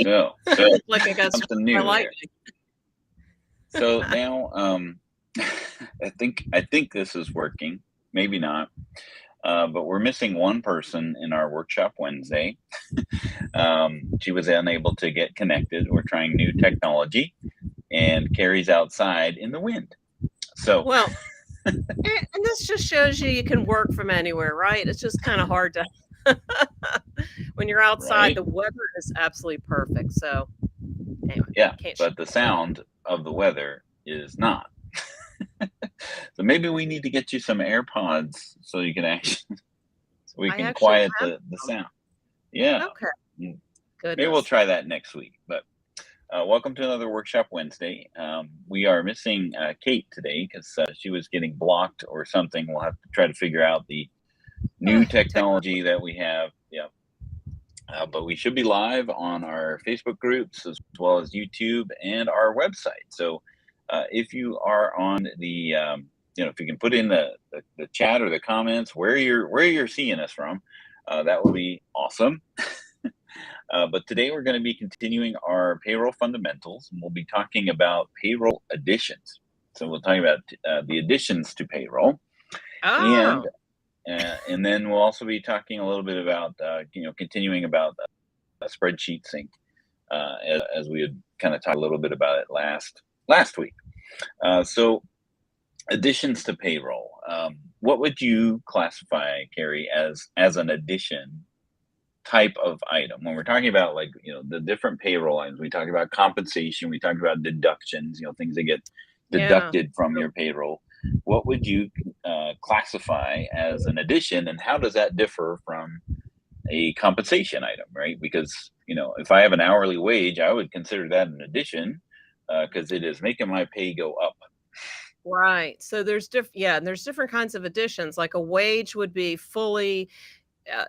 So Like I got struck something by new there. lightning. So now, I think this is working. Maybe not. But we're missing one person in our workshop Wednesday. She was unable to get connected. We're trying new technology, and Carrie's outside in the wind. So, Well, and this just shows you can work from anywhere, right? It's just kind of hard to when you're outside. right? The weather is absolutely perfect. So anyway, Yeah, can't but the sound of the weather is not. So maybe we need to get you some AirPods so you can actually, so we I can actually quiet have the sound. Yeah. okay. Mm. Maybe we'll Goodness. try that next week. But welcome to another Workshop Wednesday. We are missing Kate today because she was getting blocked or something. We'll have to try to figure out the new technology that we have. Yeah. But we should be live on our Facebook groups as well as YouTube and our website. So if you are on the, if you can put in the chat or the comments where you're seeing us from, that would be awesome. But today we're going to be continuing our payroll fundamentals, and we'll be talking about payroll additions. So we'll talk about the additions to payroll, Oh, and then we'll also be talking a little bit about continuing about Spreadsheet Sync, as we had kind of talked a little bit about it last week. So additions to payroll. What would you classify, Carrie, as an addition type of item? When we're talking about the different payroll items, we talk about compensation, we talk about deductions, things that get yeah. deducted from your payroll. What would you classify as an addition, and how does that differ from a compensation item, right? Because if I have an hourly wage, I would consider that an addition because it is making my pay go up. Right. So there's there's different kinds of additions. Like a wage would be fully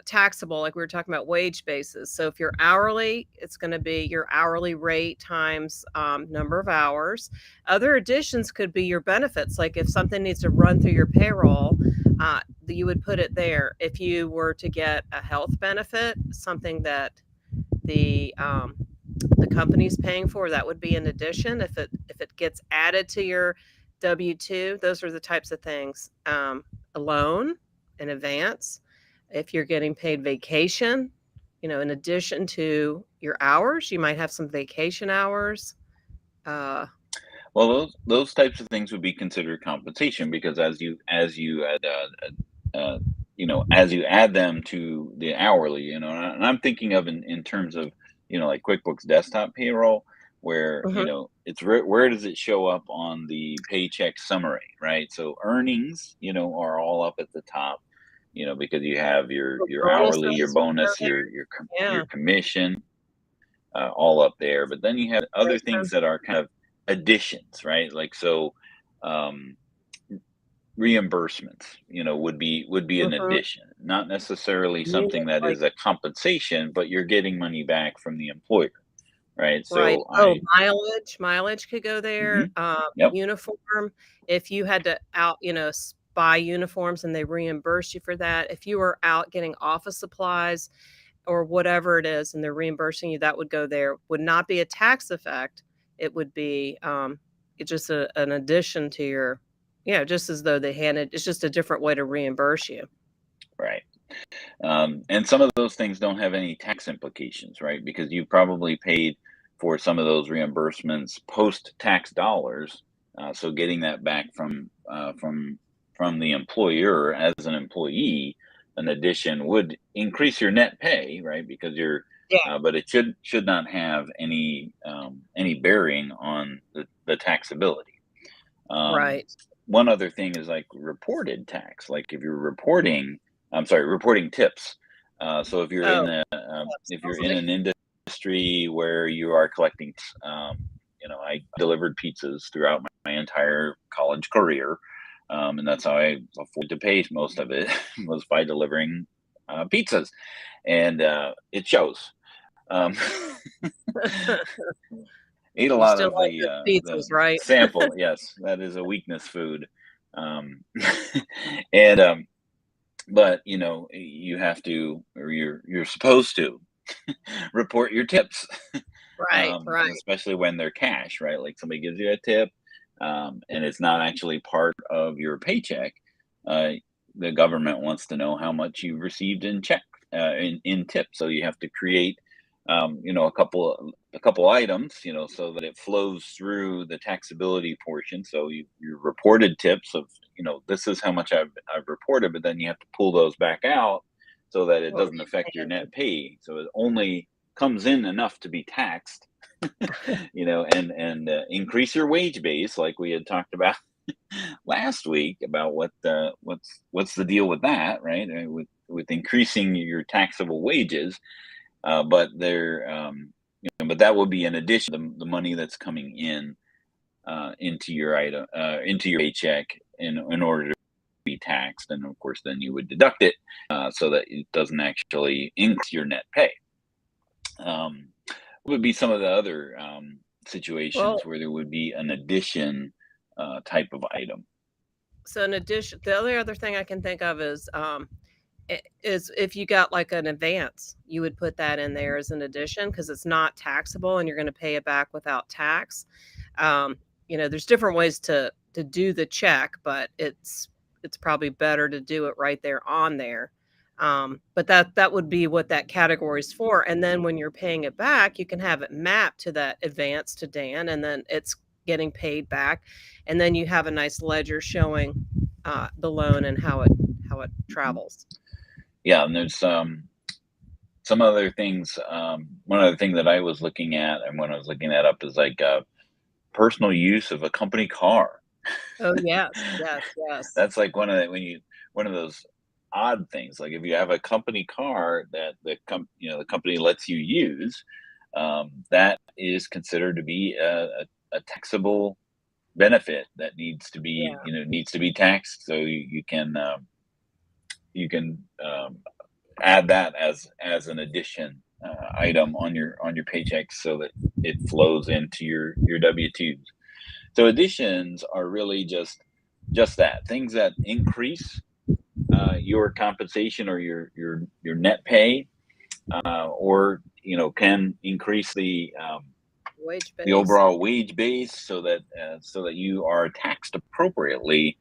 taxable, like we were talking about wage basis. So if you're hourly, it's going to be your hourly rate times number of hours. Other additions could be your benefits. Like if something needs to run through your payroll, you would put it there. If you were to get a health benefit, something that the company's paying for, that would be an addition. If it gets added to your W-2, those are the types of things. A loan in advance. If you're getting paid vacation, in addition to your hours, you might have some vacation hours. Well, those types of things would be considered compensation because as you add as you add them to the hourly, and I'm thinking of in terms of like QuickBooks Desktop payroll, where Mhm. it's where does it show up on the paycheck summary, right? So earnings, are all up at the top, because you have your hourly, your Bonuses are bonus, there. your Yeah. commission, all up there. But then you have other things Expenses. that are kind of additions, right? Like so, um, reimbursements, would be an Mhm. addition, not necessarily You something that like is a compensation, but you're getting money back from the employer, right? right. So Oh, mileage could go there. Mhm. Yep, Uniform, if you had to buy uniforms and they reimburse you for that. If you were out getting office supplies or whatever it is and they're reimbursing you, that would go there. Would not be a tax effect. It would be it's just an addition to your, just as though they handed, it's just a different way to reimburse you. right. And some of those things don't have any tax implications, right? Because you probably paid for some of those reimbursements post-tax dollars. So getting that back from the employer as an employee, an addition would increase your net pay, right? Because Yeah. but it should not have any bearing on the taxability. Um, Right. One other thing is like reported tax. Like if you're reporting, I'm sorry, reporting tips. So Oh, if you're in absolutely. an industry where you are collecting, I delivered pizzas throughout my entire college career, and that's how I afforded to pay most of it was by delivering pizzas, and it shows. Um, Ate a You lot still of like the those pizzas, right? sample. Yes, that is a weakness food. Um, and but you have to, or you're supposed to. report your tips. Right, right. Especially when they're cash, right? Like somebody gives you a tip, and it's not actually part of your paycheck. Uh, the government wants to know how much you received in check, in tips. So you have to create, a couple items, so that it flows through the taxability portion. So you reported tips of, this is how much I've reported, but then you have to pull those back out so that it Well, doesn't affect your net pay. So it only comes in enough to be taxed, and increase your wage base, like we had talked about last week, about what's the deal with that, right? With increasing your taxable wages, but but that will be in addition to the money that's coming in, into your item, into your paycheck, in order to be taxed, and of course then you would deduct it, so that it doesn't actually increase your net pay. Would be some of the other situations well, where there would be an addition, type of item. so in addition, the only other thing I can think of is if you got like an advance, you would put that in there as an addition because it's not taxable and you're going to pay it back without tax. There's different ways to do the check, but it's probably better to do it right there on there. But that would be what that category is for. And then when you're paying it back, you can have it mapped to that advance to Dan, and then it's getting paid back. And then you have a nice ledger showing the loan and how it travels. Yeah, and there's some other things. One other thing that I was looking at, and when I was looking that up, is like personal use of a company car. Oh yes, yes, yes. That's like one of those odd things. Like if you have a company car that the company lets you use, that is considered to be a taxable benefit that needs to be taxed. So you can add that as an addition, item on your paycheck, so that it flows into your W-2s. So additions are really just that, things that increase your compensation or your net pay, or can increase the Wage the base. overall wage base, so that you are taxed appropriately,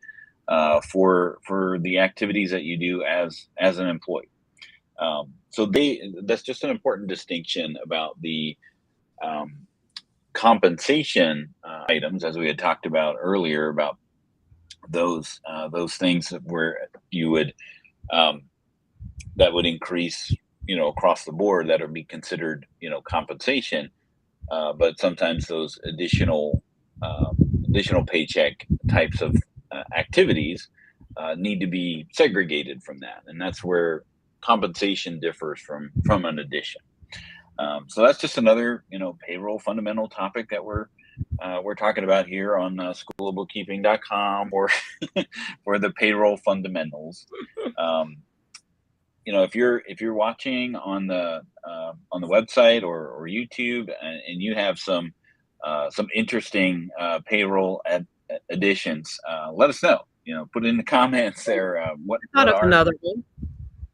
for the activities that you do as an employee. So that's just an important distinction about the compensation items, as we had talked about earlier, about those things where you would, that would increase, across the board, that would be considered, compensation. But sometimes those additional paycheck types of activities need to be segregated from that, and that's where compensation differs from an addition. So that's just another, payroll fundamental topic that we're talking about here on schoolofbookkeeping.com, or for the payroll fundamentals. If you're watching on the website or YouTube, and you have some interesting payroll additions, let us know. Put it in the comments there. What are Another one?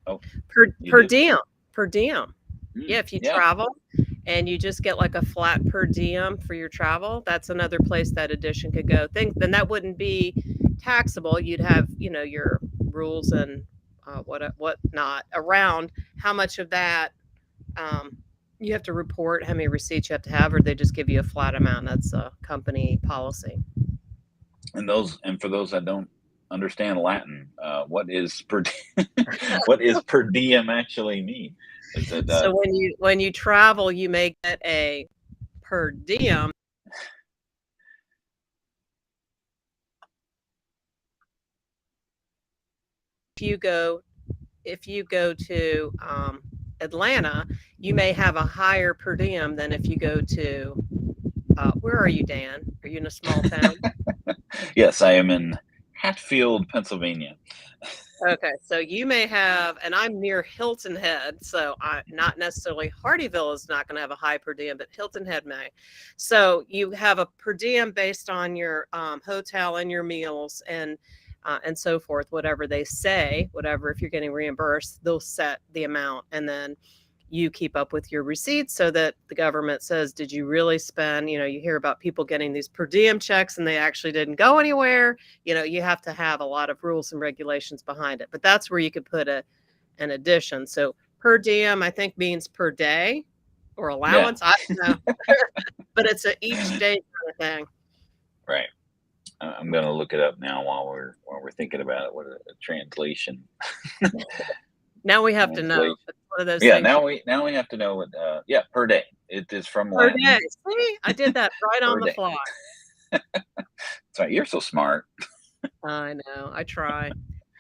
Oh, per diem. Per diem. Yeah, if you yeah. travel and you just get like a flat per diem for your travel, that's another place that addition could go. Then that wouldn't be taxable. You'd have, your rules and what not around how much of that you have to report, how many receipts you have to have, or they just give you a flat amount. That's a company policy. And for those that don't understand Latin, what is what is per diem actually mean? Is it, So when you travel, you may get a per diem. If you go to Atlanta, you may have a higher per diem than if you go to where are you, Dan? Are you in a small town? Yes, I am in Hatfield, Pennsylvania. Okay, so you may have, and I'm near Hilton Head, so not necessarily Hardyville is not going to have a high per diem, but Hilton Head may. So you have a per diem based on your hotel and your meals and so forth, whatever they say, whatever, if you're getting reimbursed, they'll set the amount. And then you keep up with your receipts so that the government says, did you really spend, you hear about people getting these per diem checks and they actually didn't go anywhere. You have to have a lot of rules and regulations behind it, but that's where you could put an addition. So per diem, I think, means per day or allowance. I don't know, but it's a each day kind of thing. Right. I'm going to look it up now while we're thinking about it. What a translation. Now we have to know. It's one of those Yeah. things. Now we have to know what. Per day. It is from Per Latin. day. See, I did that right on the fly. Sorry, you're so smart. I know. I try.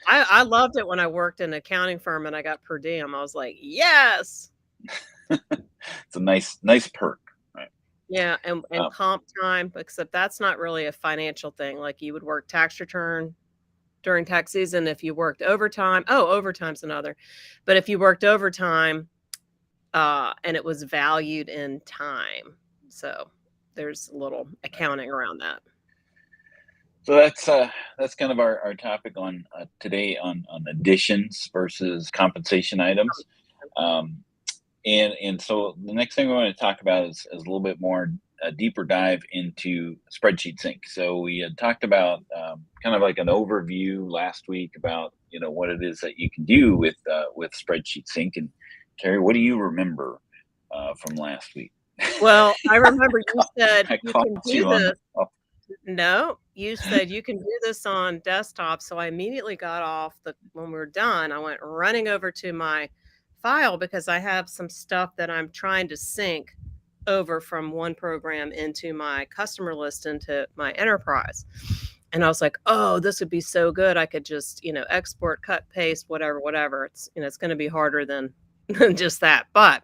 I loved it when I worked in an accounting firm and I got per diem. I was like, yes. It's a nice perk. Right. Yeah, and comp time, except that's not really a financial thing. Like you would work tax return during tax season if you worked overtime. Oh, overtime's another. But if you worked overtime, and it was valued in time. So there's a little accounting around that. So that's kind of our topic on today on additions versus compensation items. And so the next thing we want to talk about is a little bit more a deeper dive into Spreadsheet Sync. So we had talked about kind of like an overview last week about what it is that you can do with Spreadsheet Sync. And Carrie, what do you remember from last week? Well, I remember you said you can do this. No, you said you can do this on desktop. So I immediately got off when we were done, I went running over to my file because I have some stuff that I'm trying to sync over from one program into my customer list into my enterprise. And I was like, oh, this would be so good. I could just, export, cut, paste, whatever. It's, it's going to be harder than just that. But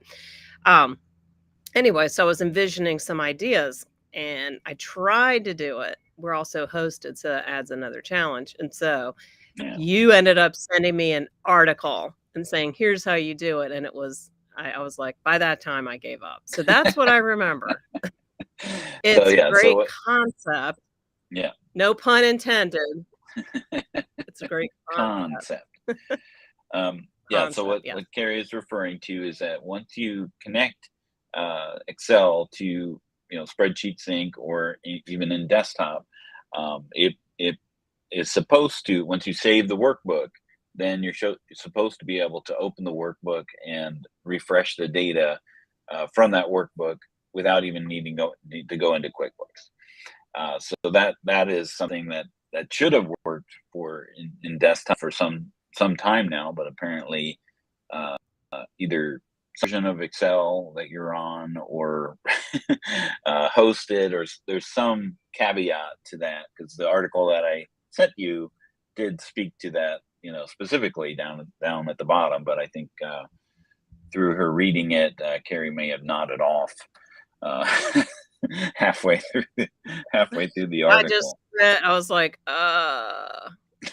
anyway, so I was envisioning some ideas and I tried to do it. We're also hosted, so that adds another challenge. And so you ended up sending me an article and saying, here's how you do it. And it was, I was like, by that time I gave up. So that's what I remember. It's a great concept. Yeah. No pun intended. It's a great concept. So what Carrie is referring to is that once you connect Excel to Spreadsheet Sync or even in desktop, it is supposed to, once you save the workbook, then you're supposed to be able to open the workbook and refresh the data from that workbook without even needing to go into QuickBooks. So that is something that should have worked for in desktop for some time now, but apparently either version of Excel that you're on or hosted, or there's some caveat to that, because the article that I sent you did speak to that, specifically down at the bottom. But I think through her reading it, Carrie may have nodded off halfway through the article. I was like,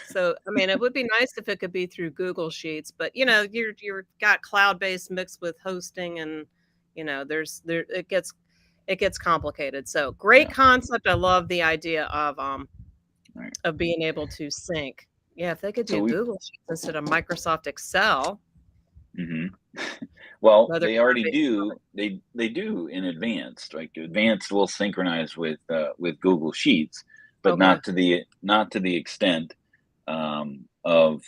So, I mean, it would be nice if it could be through Google Sheets, but you're got cloud-based mixed with hosting, and it gets complicated. So, great concept. I love the idea of being able to sync. Yeah, if they could do Google Sheets instead of Microsoft Excel. Mm-hmm. Well, they already do. They do in Advanced. Like Advanced will synchronize with Google Sheets, but not to the extent of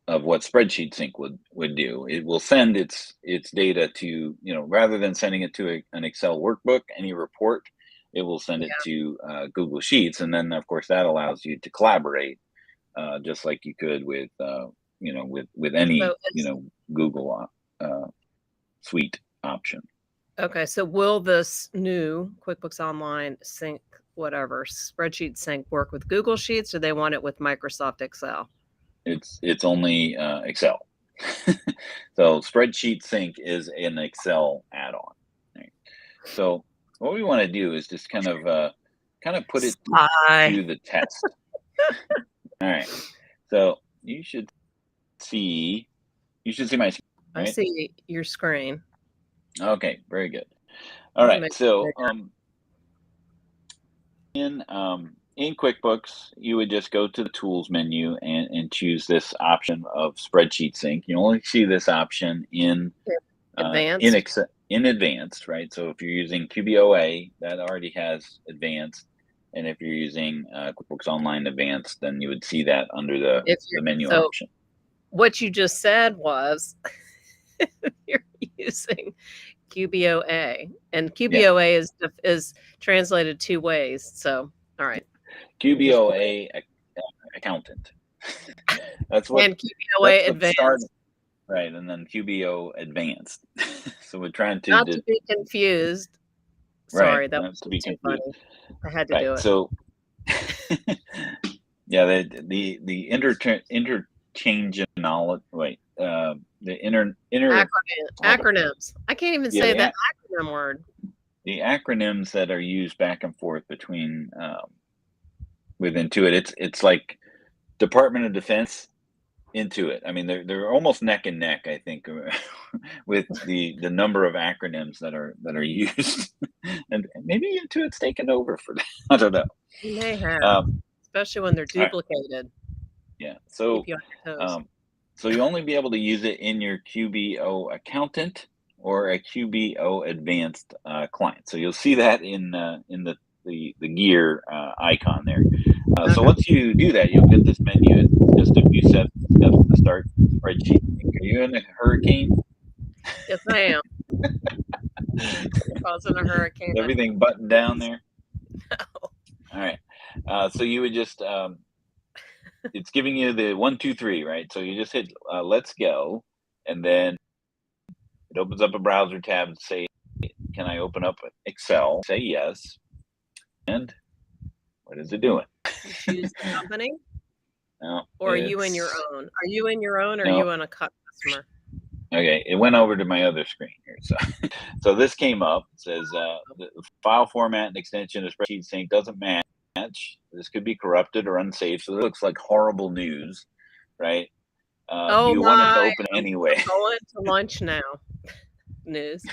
what Spreadsheet Sync would do. It will send its data to, rather than sending it to an Excel workbook, any report, it will send it to Google Sheets, and then of course that allows you to collaborate just like you could with any Google suite option. Okay, so will this new QuickBooks Online Sync, Spreadsheet Sync, work with Google Sheets, or they want it with Microsoft Excel? It's only Excel. So Spreadsheet Sync is an Excel add-on. Right? So what we want to do is just kind of put it to the test. All right. So you should see my screen. Right? I see your screen. Okay, very good. All right. So in QuickBooks, you would just go to the Tools menu and choose this option of Spreadsheet Sync. You only see this option in Advanced. in advanced, right? So if you're using QBOA, that already has advanced, and if you're using QuickBooks Online Advanced, then you would see that under the menu option. What you just said was you're using QBOA, and QBOA is translated two ways. So, all right. QBOA accountant. That's what. And QBOA advanced. Right, and then QBO advanced. So we're trying to not to be confused. Sorry, that was too funny. I had to do it. So, yeah, the interchange knowledge. Wait, the acronyms. I can't even say that acronym word. The acronyms that are used back and forth between with Intuit, it's like Department of Defense. Intuit. I mean, they're almost neck and neck, I think, with the number of acronyms that are used, and maybe Intuit's taken over for that. I don't know. You may have, especially when they're duplicated. Right. Yeah. So, so you only be able to use it in your QBO accountant or a QBO advanced client. So you'll see that in the gear icon there. So once you do that, you'll get this menu. Just a few steps to start Spreadsheet. Are you in a hurricane? Yes, I am. Causing a hurricane. Everything buttoned down there? No. All right. So you would just, it's giving you the 1, 2, 3, right? So you just hit let's go, and then it opens up a browser tab and say, can I open up Excel? Say yes. And what is it doing? Choose the company? No. Or are you in your own? Are you in your own, or are you in a customer? Okay, it went over to my other screen here. So this came up. It says the file format and extension of Spreadsheet Sync doesn't match. This could be corrupted or unsafe. So it looks like horrible news, right? Do you want it to open anyway? I'm going to lunch now. News.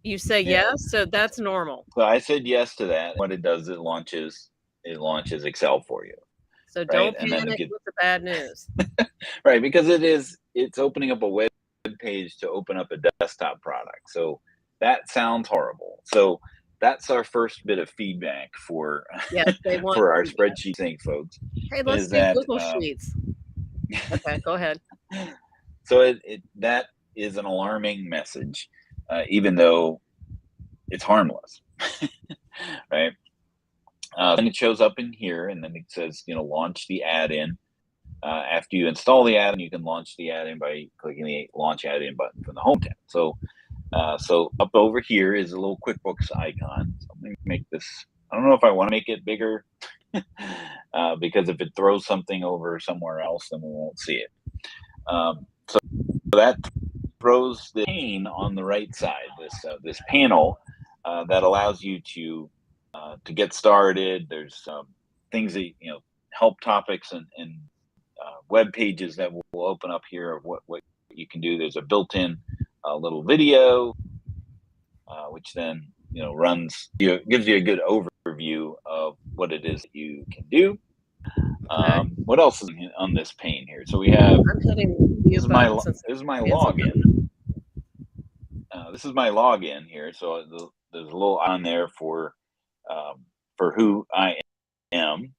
You say yes, so that's normal. So I said yes to that. What it does, it launches Excel for you. So don't panic with the bad news. Right, because it's opening up a web page to open up a desktop product. So that sounds horrible. So that's our first bit of feedback for for our Spreadsheet Sync folks. Hey, let's do Google Sheets. Okay, go ahead. So that is an alarming message, even though it's harmless, right? Then it shows up in here, and then it says, launch the add-in. After you install the add-in, you can launch the add-in by clicking the Launch Add-in button from the Home tab. So up over here is a little QuickBooks icon. So let me make this. I don't know if I want to make it bigger, because if it throws something over somewhere else, then we won't see it. So that throws the pane on the right side. This panel that allows you to get started. There's things that help topics and web pages that will open up here of what you can do. There's a built-in little video, which then gives you a good overview of what it is that you can do. What else is on this pane here? So we have this is my login. This is my login here. So there's a little on there for who I am.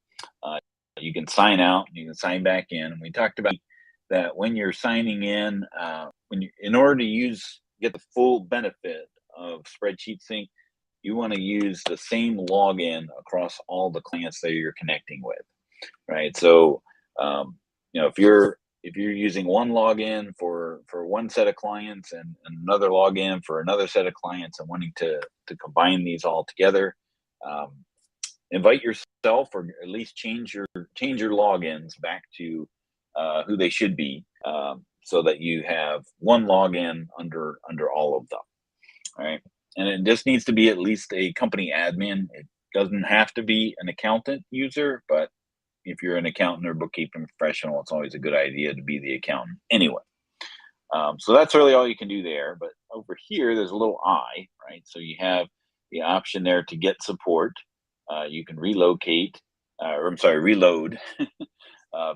You can sign out, you can sign back in. We talked about that when you're signing in, in order to get the full benefit of Spreadsheet Sync, you want to use the same login across all the clients that you're connecting with, right? So, if you're using one login for one set of clients and another login for another set of clients and wanting to combine these all together, invite yourself, or at least change your logins back to who they should be, so that you have one login under all of them. All right, and it just needs to be at least a company admin. It doesn't have to be an accountant user, but if you're an accountant or bookkeeping professional, it's always a good idea to be the accountant anyway. So that's really all you can do there. But over here, there's a little I, right? So you have the option there to get support. You can reload,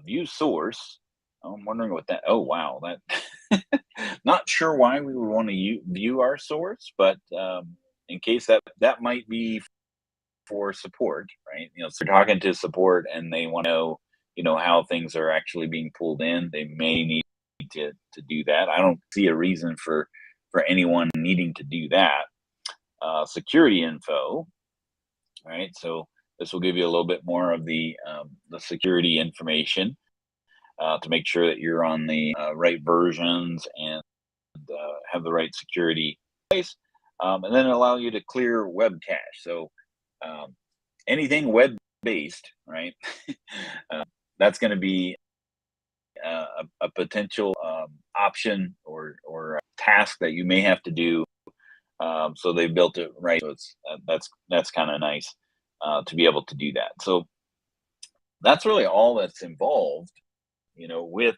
view source, I'm wondering what that. Oh wow, that. Not sure why we would want to view our source, but in case that might be for support, right? So they're talking to support and they want to know, how things are actually being pulled in. They may need to do that. I don't see a reason for anyone needing to do that. Security info, right? So this will give you a little bit more of the security information to make sure that you're on the right versions and have the right security in place. And then allow you to clear web cache. So anything web based, right? That's going to be a potential option or a task that you may have to do. So they built it right. So it's that's kind of nice to be able to do that. So that's really all that's involved, with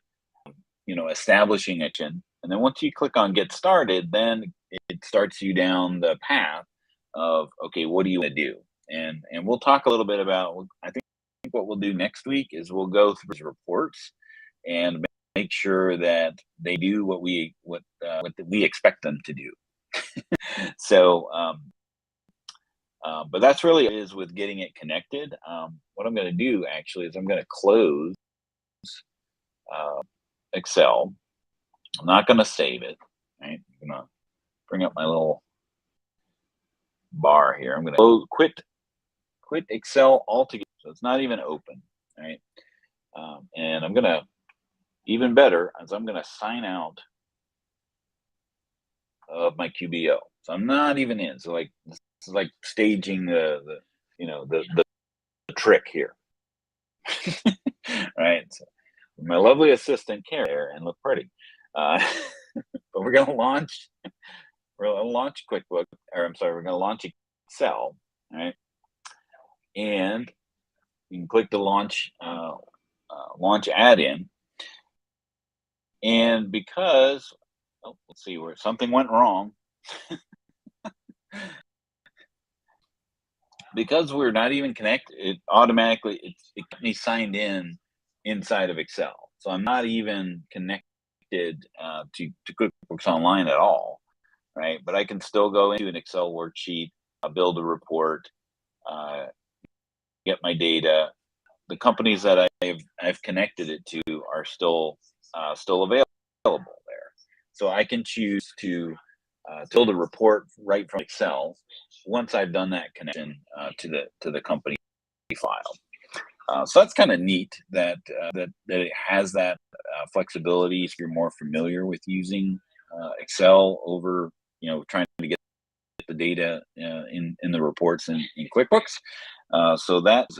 establishing a chain. And then once you click on get started, then it starts you down the path of, okay, what do you want to do? And we'll talk a little bit about, I think what we'll do next week is we'll go through these reports and make sure that they do what we expect them to do. So, but that's really is with getting it connected. What I'm going to do actually is I'm going to close Excel. I'm not going to save it. Right? I'm going to bring up my little bar here. I'm going to quit Excel altogether. So it's not even open. Right? And I'm going to, even better, as I'm going to sign out of my QBO. So I'm not even in. So like this is like staging the trick here. Right? So my lovely assistant Karen and look pretty. But we're going to launch QuickBooks, or I'm sorry, we're going to launch Excel, right? And you can click the launch add-in. And because, let's see where something went wrong. Because we're not even connected, it automatically, it got me signed in inside of Excel. So I'm not even connected to QuickBooks Online at all, right? But I can still go into an Excel worksheet, build a report, get my data. The companies that I've connected it to are still available there. So I can choose to build a report right from Excel once I've done that connection to the company file. So that's kind of neat that it has that flexibility if you're more familiar with using Excel over trying to get the data in the reports in QuickBooks. So that's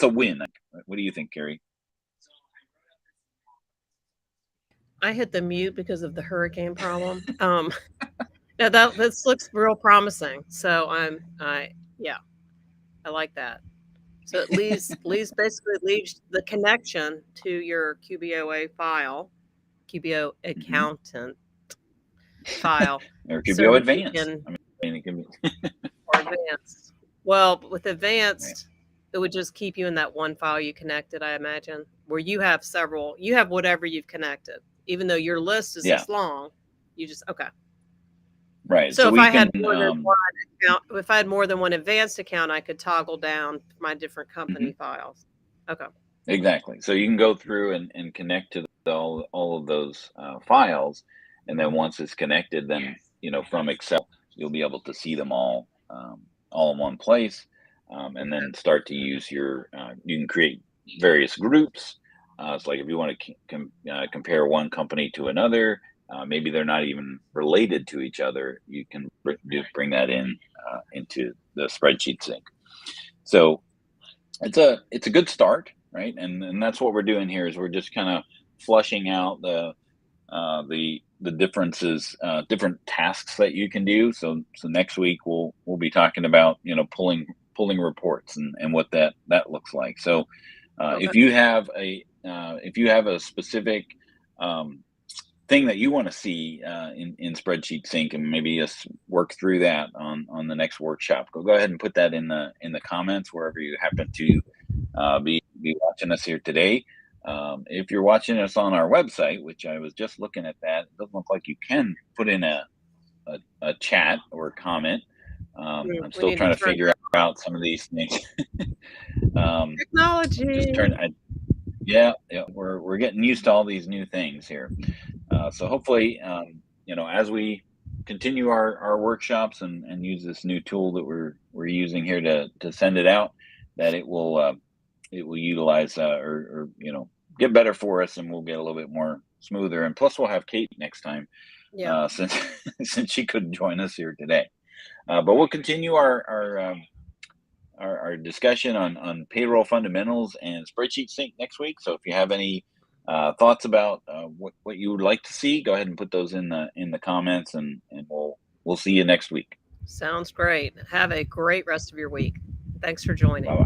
a win. What do you think, Carrie? I hit the mute because of the hurricane problem. No, this looks real promising. So I like that. So it basically leaves the connection to your QBOA file, QBO accountant file. Or so QBO that Advanced. it can be or advanced. Well, with advanced, it would just keep you in that one file you connected, I imagine, where you have whatever you've connected, even though your list is this long. You just Right. So if I had more than one account, if I had more than one advanced account, I could toggle down my different company files. Okay. Exactly. So you can go through and connect to all of those files, and then once it's connected, then from Excel you'll be able to see them all in one place, and then start to use you can create various groups. It's like if you want to compare one company to another. Maybe they're not even related to each other. You can bring that into the Spreadsheet Sync. So it's a good start, right? And that's what we're doing here is we're just kind of flushing out the differences, different tasks that you can do. So next week we'll be talking about pulling reports and what that looks like. So if you have a specific thing that you want to see in Spreadsheet Sync, and maybe us work through that on the next workshop, go ahead and put that in the comments wherever you happen to be watching us here today. If you're watching us on our website, which I was just looking at that, it doesn't look like you can put in a chat or a comment. I'm We still need trying to to turn figure out some of these things. Just technology. yeah, we're getting used to all these new things here. So hopefully, as we continue our workshops and use this new tool that we're using here to send it out, that it will utilize or get better for us, and we'll get a little bit more smoother. And plus, we'll have Kate next time, Yeah. since since she couldn't join us here today. But we'll continue our discussion on payroll fundamentals and Spreadsheet Sync next week. So if you have any thoughts about what you would like to see, go ahead and put those in the comments, and we'll see you next week. Sounds great. Have a great rest of your week. Thanks for joining. Bye-bye.